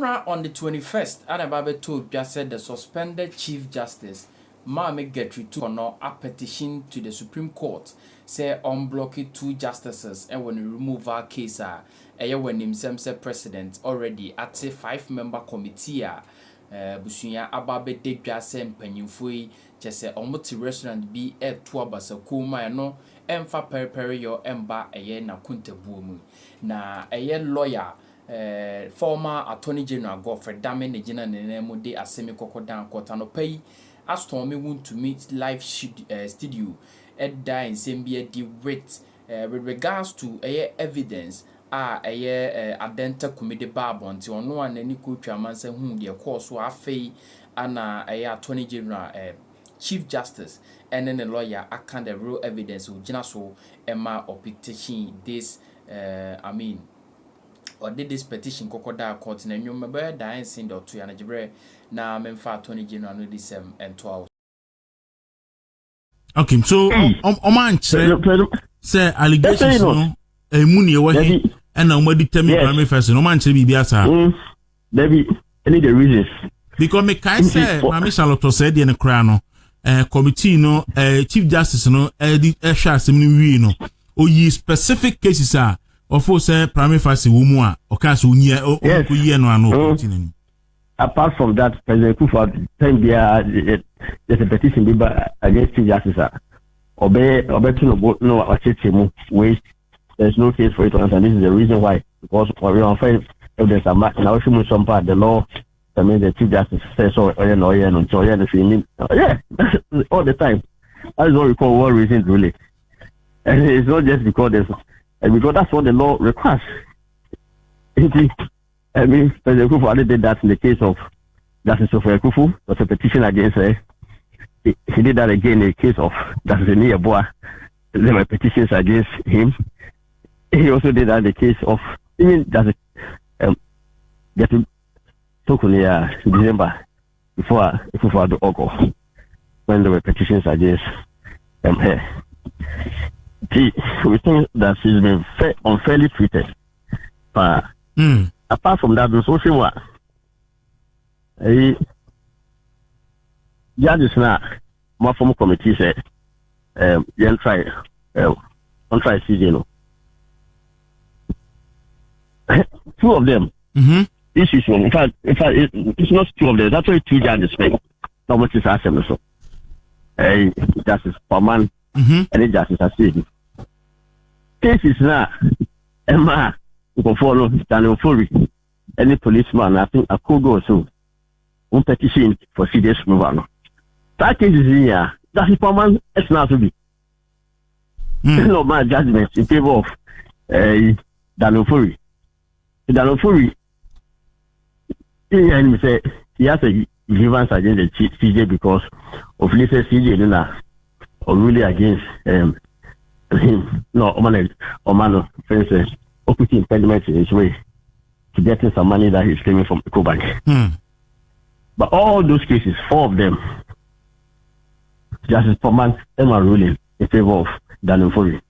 Kakra on the 21st, Anababe told just said the suspended Chief Justice Mahama Godfred to honor a petition to the Supreme Court say unblock 2 justices and when remove our case when himself said president already at a 5-member committee busunya ababe de dwase mpanyimfoi chese omoti restaurant bi eto abasa kuma no emfa periperi yo emba eye na kuntabuo mu na eye lawyer former attorney general Godfred dame ne gina ne mu de asemi kokodan kota no pay aston me want to meet live studio at die sembia di with regards to evidence adenta comedy babo nti ono anani ko twamansa hu de course so afei ana attorney general chief justice and then the lawyer account the real evidence of gina so emma or petition this or did this petition kokoda court na nyom be dan sin do to anajibre na memfa attorney general no this and 12. Okay, so man say allegations no muni e wahi and now what determine primary first no man say bibia sa maybe any the reasons because me kai say mama Charlotte said the kra no committee no chief justice no di hwa asem no wi no oyi specific cases of say primary first wo mu a o ka so nyi o ko yi no ano committee. Apart from that, President Kufa there's a petition against Chief Justice. There's no case for it to answer. This is the reason why. Because we don't find evidence and now she some part the law. I mean the Chief Justice says so all the time. That is what we call war reasons really. And it's not just because because that's what the law requires. I mean, President Kufu already did that in the case of Justice Sofia Kufu. There was a petition against her. He did that again in the case of Justice Niyaboa. There were petitions against him. He also did that in the case of even Justice Tokunia in December before the Ogo, when there were petitions against her. We think that she's been unfairly treated. Apart from that, the social work, judges now, more formal committee said, on try CJ, no. 2 of them, issues, in fact, it's not 2 of them, that's only 2 judges, not much is asked them, so. Justice Paman, and the justice has said. Cases now, Emma, go follow Daniel Fury, any policeman, I think I could go so. One petition for serious removal. That case is here. That's the common. It's not to be. No my judgment in favor of Daniel Fury. Daniel Fury, he has a grievance against the CJ because of Lisa CJ or really against him. No, Omano, for instance. Putting impediment in his way to getting some money that he's claiming from EcoBank. But all those cases, 4 of them, Justice Paman Emma ruling in favor of Daniel Fury.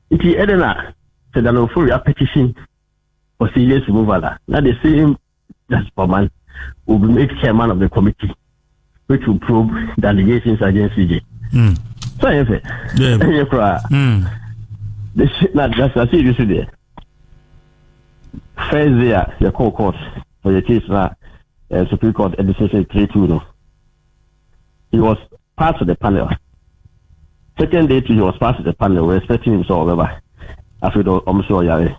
If he Edena said Daniel Fury a petition for serious removal, now the same Justice Paman will be made chairman of the committee, which will probe the allegations against CJ. So, that's I see this today. First day, the court for the case now, Supreme Court decision 3-2. No, he was part of the panel. Second day, he was part of the panel. We're expecting him so over. After the Yare.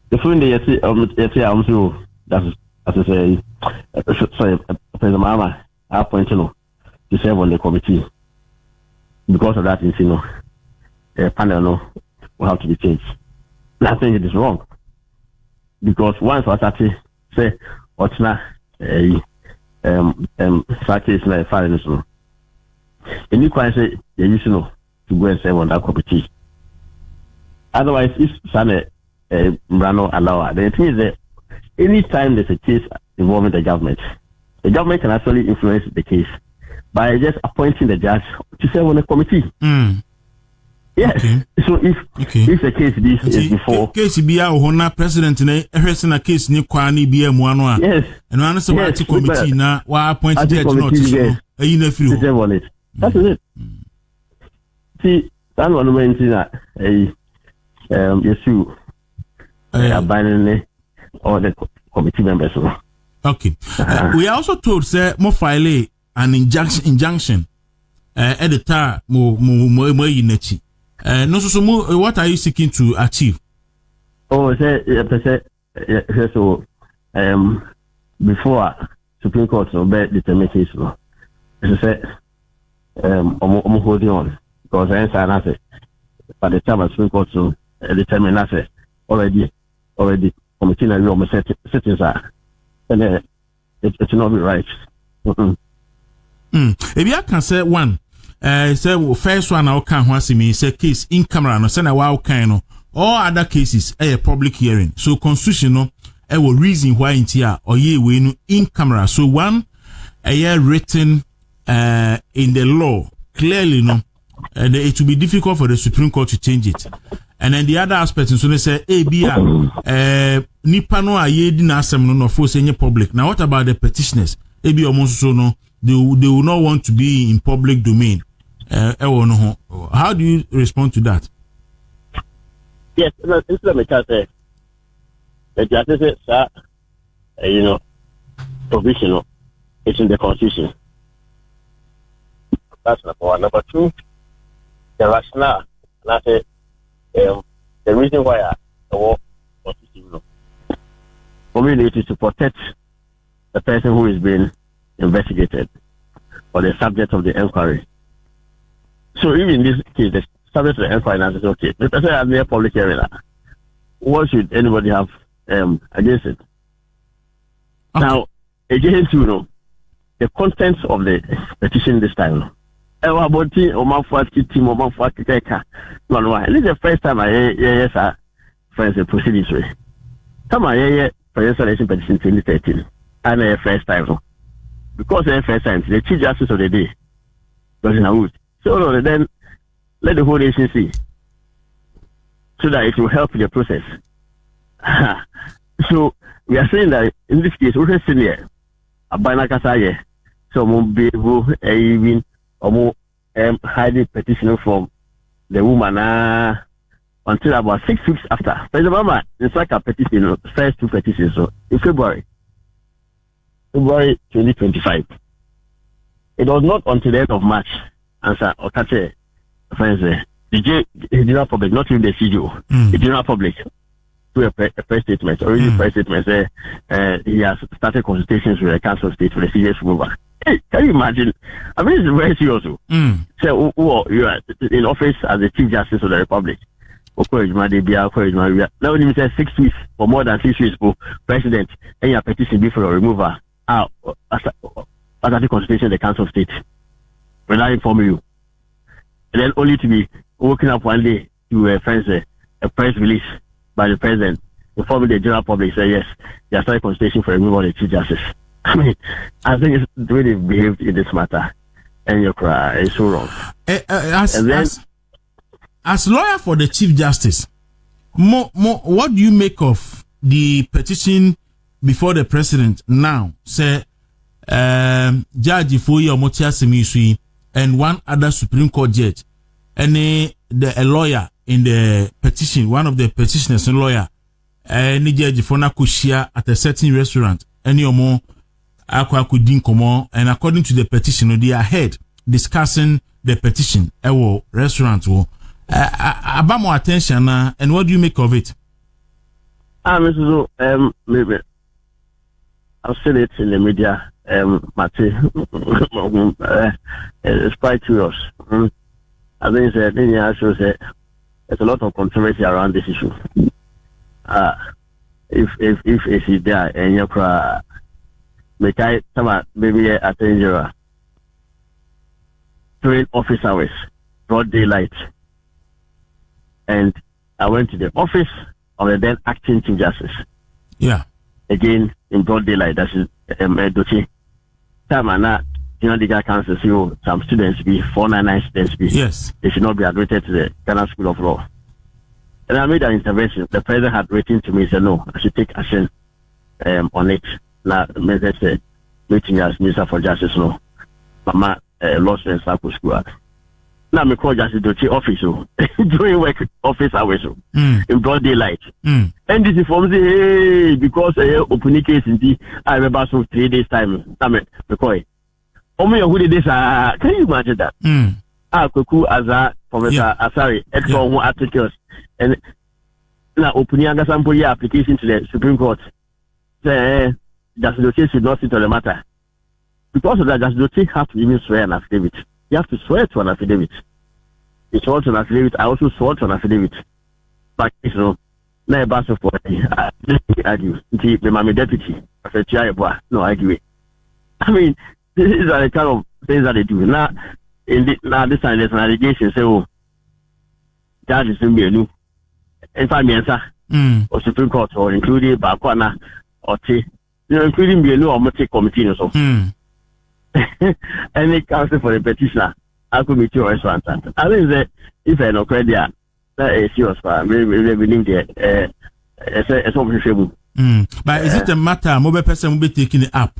The following day, that's as I say, President Mahama appointed to serve on the committee. Because of that, the panel will have to be changed. I think it is wrong. Because once I started say what's not case like foreigners no. And you can say you to go and serve on that committee. Otherwise, if some Brano allow, then it means that any time there's a case involving the government can actually influence the case by just appointing the judge to serve on the committee. Yes. Okay. So if the case this is before case be our honor president na ehwese case ni kwani bia mu ano a and one say what committee na wa appoint judge not so ayi na free that is it. See that one mention that you abandoning all the committee members. Okay. We are also told say mo file an injunction at the time mo yinechi. No so what are you seeking to achieve? Oh, so before Supreme Court no be determine case no. Say I'm holding on because I answer by the time Supreme Court so determine that already committee na no settings are and it will not be right. If you can say one say first one I can want me say case in camera no say na wa kan no all other cases a public hearing so constitution no will reason why in here or ye we no in camera so one written in the law clearly no and it will be difficult for the Supreme Court to change it. And then the other aspect so they say nipa no aye di na asem no for say public. Now what about the petitioners? Almost so no they will not want to be in public domain. How do you respond to that? Yes, it's let me tell you. The justice provisional. It's in the constitution. That's number one. Number two, the rationale. And I say the reason why I want constitution for me it is to protect the person who is being investigated or the subject of the inquiry. So even in this case, the subject of the inquiry is okay. The person has near public hearing. What should anybody have against it? Okay. Now, again, the contents of the petition this time. This is the first time I hear friends proceedings way. Come on, presidential election petition 2013. And the first time. Because the first time, the Chief Justice of the day was in a wood. So then let the whole nation see. So that it will help the process. So we are saying that in this case, we're saying here, so we'll be able even hiding petition from the woman until about 6 weeks after. President Mahama, in fact, a petition, first two petitions, so in February 2025. It was not until the end of March, answer Okache, friends, the general public, not even the CGO, the general public, to a press statement, already press statement, he has started consultations with the Council of State for the serious removal. Hey, can you imagine? I mean, it's very serious. So, you are in office as the Chief Justice of the Republic. Now, when you say 6 weeks or more than 6 weeks, President, and your petition be for a removal, as the consultation of the Council of State, when I inform you, and then only to be woken up one day to a press release by the President, informing the general public, say yes, they are starting consultation for a removal of the Chief Justice. I mean, I think it's the way they behaved in this matter, and you cry, it's so wrong. As lawyer for the Chief Justice, what do you make of the petition before the President now? Say, Judge Ifoyi Omotia Semisui and one other Supreme Court judge, and a lawyer in the petition, one of the petitioners, a lawyer, any judge Ifona Kushia at a certain restaurant, any or more. And according to the petition, they are ahead discussing the petition. Restaurant about more attention and what do you make of it? Maybe I've seen it in the media. It's quite curious. I think there's a lot of controversy around this issue. If it's there and you cry. Maybe a danger during office hours, broad daylight, and I went to the office of the then acting Chief Justice. Yeah. Again in broad daylight. That's Dochi. Time and the guy council see some students be 499 students be. Yes. They should not be admitted to the Ghana School of Law. And I made an intervention. The president had written to me, said, no, I should take action on it. Now, the meeting as Minister for Justice, no. Mama, lost and Sako School. Now, I call Justice Dochi office, doing work office hours, in broad daylight. And this informs hey, because opening case in the I remember so 3 days time. I'm McCoy. Only who did this? Can you imagine that? Kuku as a Professor Asari, editor articles, and now opening a sample application to the Supreme Court. Justice Dochi should not sit on the matter. Because of that, Justice Dochi have to even swear an affidavit. You have to swear to an affidavit. You swore to an affidavit. I also swore to an affidavit. But you know, now a for I argue. My deputy. I said, no, I agree. I mean, these are the kind of things that they do. Now, this time there's an allegation. Say, oh, that is in me. If I answer, or Supreme Court, or including Bakwana, or T, including me, or Mote Committee, or so. Any counsel for the petitioner, I could meet you or restaurant. I think that if I know credit, that is yours. We believe there. It's obviously. But is it a matter? Mobile person will be taking it up.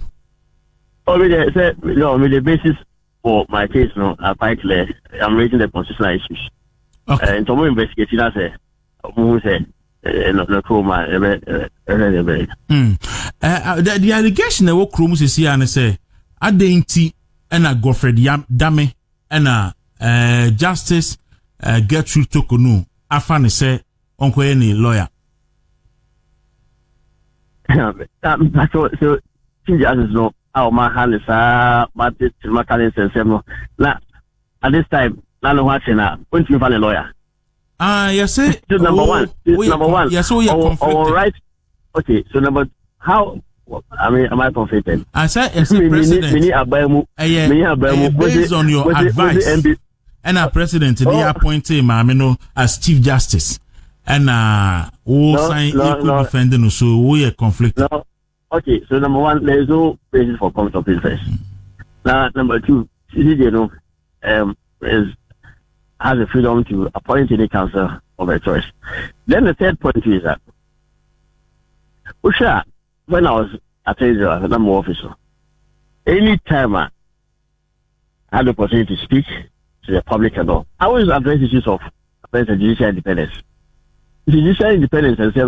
Oh, with the basis for my case, no, are quite clear. I'm raising the constitutional issues. Okay. And some investigation, I say, who say, no, chroma, the allegation that what Chrome is here and say. Adenti and a Godfred Dame and a Justice Gertrude Tokonu afane say uncle any lawyer. So Justice no our man is but it's my now at this time now watching now when you find a lawyer. Yes, say number one. Yes, so you're all right. Okay, so number how I mean, am I confident? I said, as a president, based on your advice, and our president, they appointed him, as Chief Justice, and sign equal defending, so we are conflicted. No. Okay, so number one, there is no basis for conflict of interest. Now, number two, CCJ, has the freedom to appoint any counsel of their choice. Then the third point is that, when I was at a number officer, any time I had the opportunity to speak to the public and all, I always address issues of judicial independence. Judicial independence and say,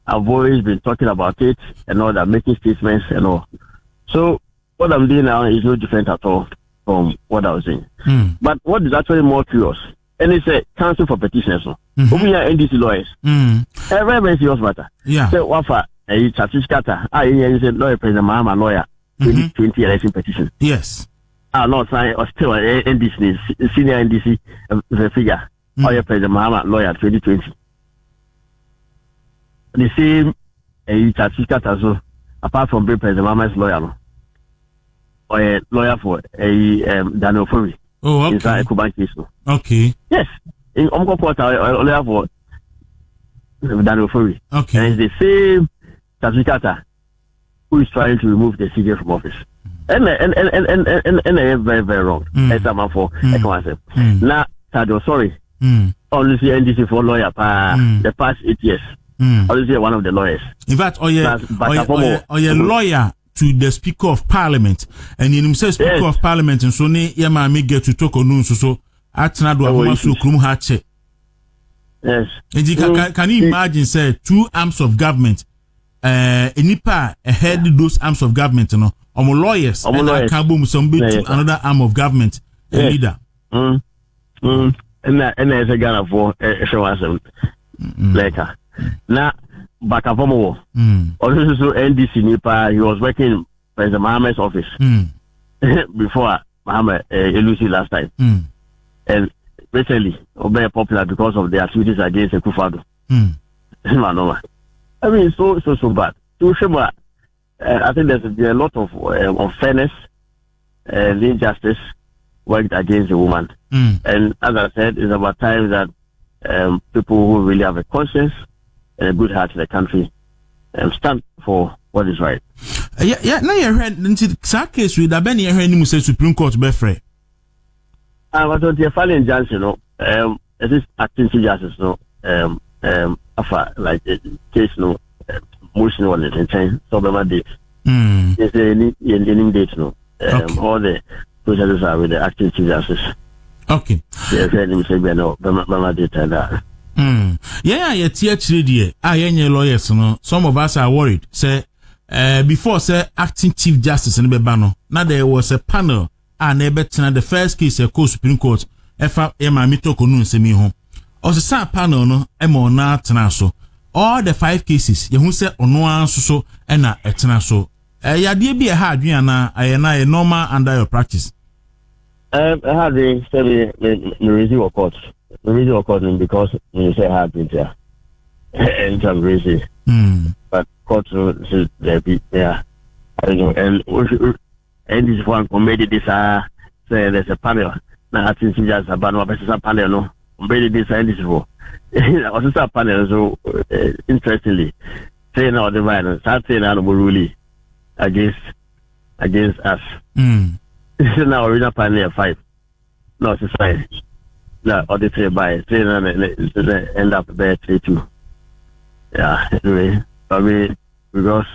I've always been talking about it and all that, making statements and all. So what I'm doing now is no different at all from what I was doing. But what is actually more curious, and it's a counsel for petitioners. We are NDC lawyers. Very serious matter. Yeah. So, Wafa, a certificate, I said lawyer, President Mahama, lawyer, 2020 election petition. Yes. Not sign or still NDC, senior NDC, the figure, lawyer, President Mahama, lawyer, 2020. The same a certificate as well, apart from being President Mahama's lawyer, or a lawyer for a Daniel Fury. Oh, okay. Inside a Cabal case. Okay. Yes. In Omko Quarter, I lawyer for Daniel Fury. Okay. And it's the same certificate who is trying to remove the CJ from office. And they're very, very wrong. That's a man for now, Tado, sorry. Only see NDC for lawyer the past 8 years. Only one of the lawyers. In fact, or a lawyer to the Speaker of Parliament, and in himself Speaker of Parliament, and so Yama may get to talk on so Atnado Amasu Krum Hache. Yes. And can you imagine, say, two arms of government, Nipa ahead those arms of government, lawyers, and Kabum somebody to another arm of government, leader. And there's a Ghana for a show us later. Now, back up more. Also, NDC Nipa, he was working in President Mahama's office before Mahama Lucy last time. And recently, very popular because of the activities against Kufado. I mean, so bad. I think there's a lot of unfairness and injustice worked against the woman. And as I said, it's about time that people who really have a conscience and a good heart in the country stand for what is right. Yeah. Now you heard into that case with Abeni heard him say Supreme Court be free. I was on the filing Johnson, it is acting to justice, like case, motion on it, and so my date. It's any date, all the processes are with the acting to justice. Okay. Yes, I say, no, my date and that. Yeah, TH lawyers, some of us are worried. Say, before say acting chief justice in Bebano, now there was a panel and the first case a Supreme Court. Emma Mitoko no semi home. Also, sa panel no emo na tenaso. All the 5 cases, you say ono so and na etenaso. Ya de be a hard na a normal under your practice. I had the study the review of court. The reason of course because you say hard there. And some reason. But court says there be I don't know and this one committee this say there's a panel. Now I think just about no better panel no. Committee this and this for. Also a panel so interestingly say now the violence start saying now really against us. So now we're not panel 5. No, it's fine. No, or the 3 by 3 end up there 3-2. Yeah, anyway, I mean, because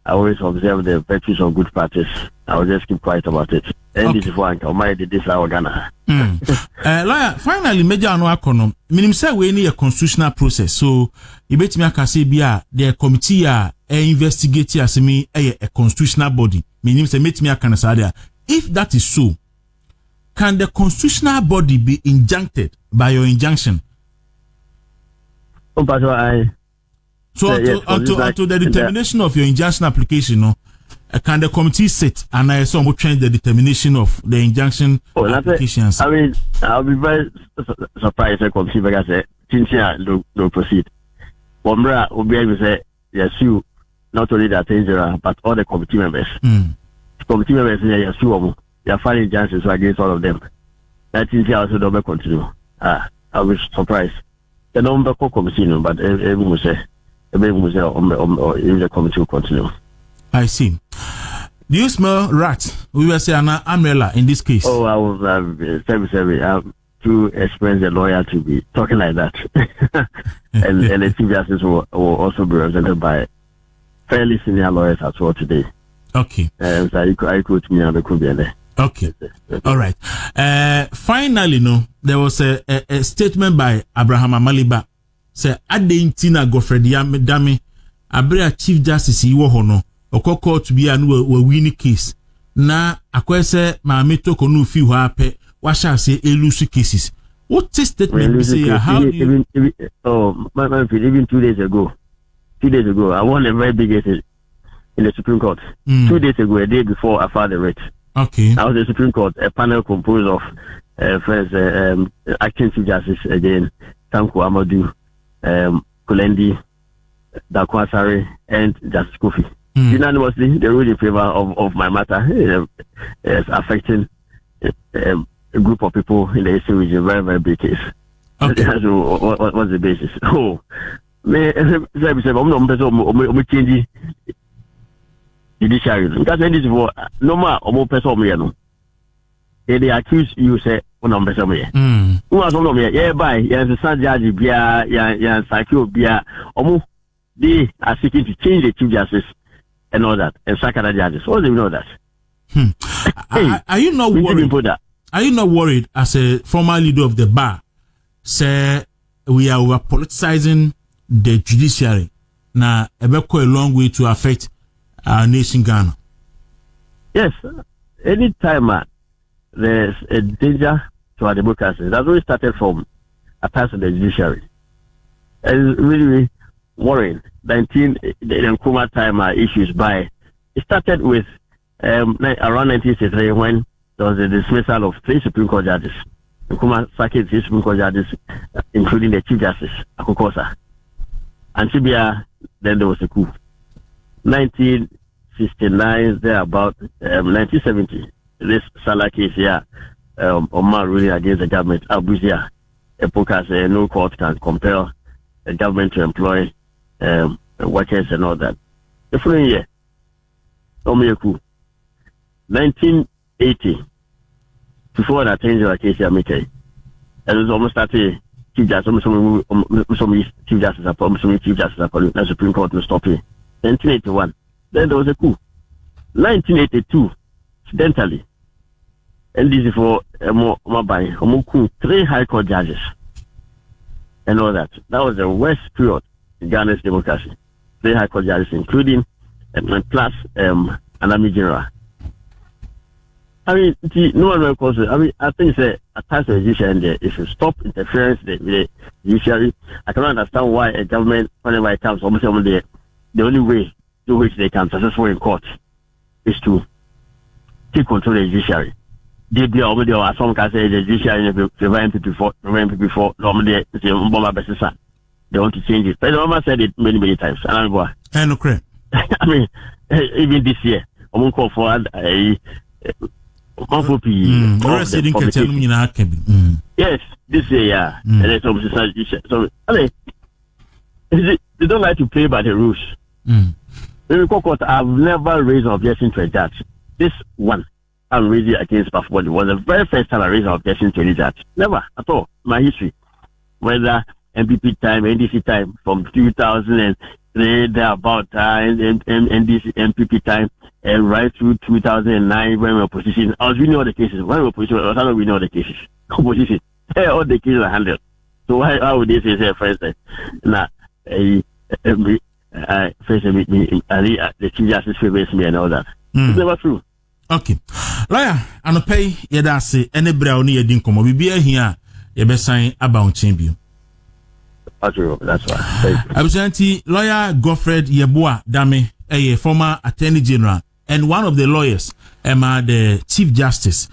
I always observe the virtues of good practice, I will just keep quiet about it. And this is why I did this our Ghana. Lawyer, finally, major no akonom. Minim say we need a constitutional process. So, you bet me can say be the committee investigate asemi a constitutional body. Minim say met me can say there. If that is so, can the constitutional body be injuncted by your injunction? So until the determination of your injunction application, can the committee sit and I saw change the determination of the injunction applications? I mean, I'll be very surprised if the committee say since no proceed. Wombra will be able to say yes, you not only the attorney but all the committee members. Committee members yes, you. They are filing injunctions against all of them. That is also don't continue. I was surprised. The number of committee, but everyone will say, if the committee will continue. I see. Do you smell rat? We will say an umbrella in this case. Oh, I was I have too experienced a lawyer to be talking like that. and the chief justice will also be represented by fairly senior lawyers as well today. Okay. So I quote me on the Kubiane. Okay. All right. Finally, there was a statement by Abraham Amaliba. Say, Adeintina Godfred Dami, Abrea Chief Justice Iwo Hono, Okoko to be a winning case. Na, akwese Mameto Konu fi wape, washa say elusive cases. What is statement say? How do you? Even 2 days ago, I won a very big case in the Supreme Court. 2 days ago, a day before I filed the writ. Okay. I was the Supreme Court, a panel composed of first acting Chief Justice again, Tanko Amadou, Kulendi, Dakwasari, and Justice Kofi. Unanimously, they ruled in favor of my matter, affecting a group of people in the Eastern region, very, very big case. Okay. So, what's the basis? Oh, I'm changing judiciary. Because this for no more or more person, they accuse you, say, on a person. Who was on me? Yeah, by yes, the San Judge, yeah, Sakio, Bia, almost they are seeking to change the Chief Justice and all that, and Sakara judges. All they know that. Are you not worried? Are you not worried as a former leader of the bar? Say we are over politicizing the judiciary. Now, a long way to affect our nation, Ghana. Yes, anytime there's a danger to our democracy, that's always started from attacks on the judiciary. It's really worrying. The Nkrumah time issues by it started with around 1963 when there was a dismissal of 3 Supreme Court judges. Nkrumah sacked 3 Supreme Court judges, including the Chief Justice, Akokosa. And Sibia, then there was a coup. 1969, there about 1970, this Salah case here, Omar ruling against the government, Abuja, Epoch says no court can compel the government to employ workers and all that. The following year, Omeyaku, 1980, before that change the case I make it was almost started Chief Justice some Chief Justice upon some Chief Justice upon the Supreme Court to stop it. 1981. Then there was a coup. 1982, incidentally, and this is for more coup, 3 High Court judges and all that. That was the worst period in Ghana's democracy. 3 High Court judges, including plus an Army General. I mean, no one will I think it's a task the judiciary if you stop interference with the judiciary. I cannot understand why a government, whenever it comes, almost the only way to which they can successful in court is to take control of the judiciary. They already are some can say the judiciary prevent people before normally they want to change it. But the Obama said it many times. And okay. I mean, even this year, I'm going to call for yes, this year, yeah. And then so I mean, they don't like to play by the rules. In court, I've never raised an objection to a judge. This one, I'm raising against passport. It was the very first time I raised an objection to any judge. Never at all. My history, whether MPP time, NDC time, from 2003, about time, and NDC MPP time, and right through 2009 when we were opposition. I was winning all the cases. When we were opposition, I was not winning all the cases. Opposition, all the cases are handled. So why would they say, for instance, now, first the Chief Justice favors me and all that. It's never true. Okay. Lawyer, and pay Yedasi, any brown near Dinkomo, we be here, you best sign about champion. That's why. Absentee lawyer Godfred Yeboah Dame, a former Attorney General, and one of the lawyers, the Chief Justice.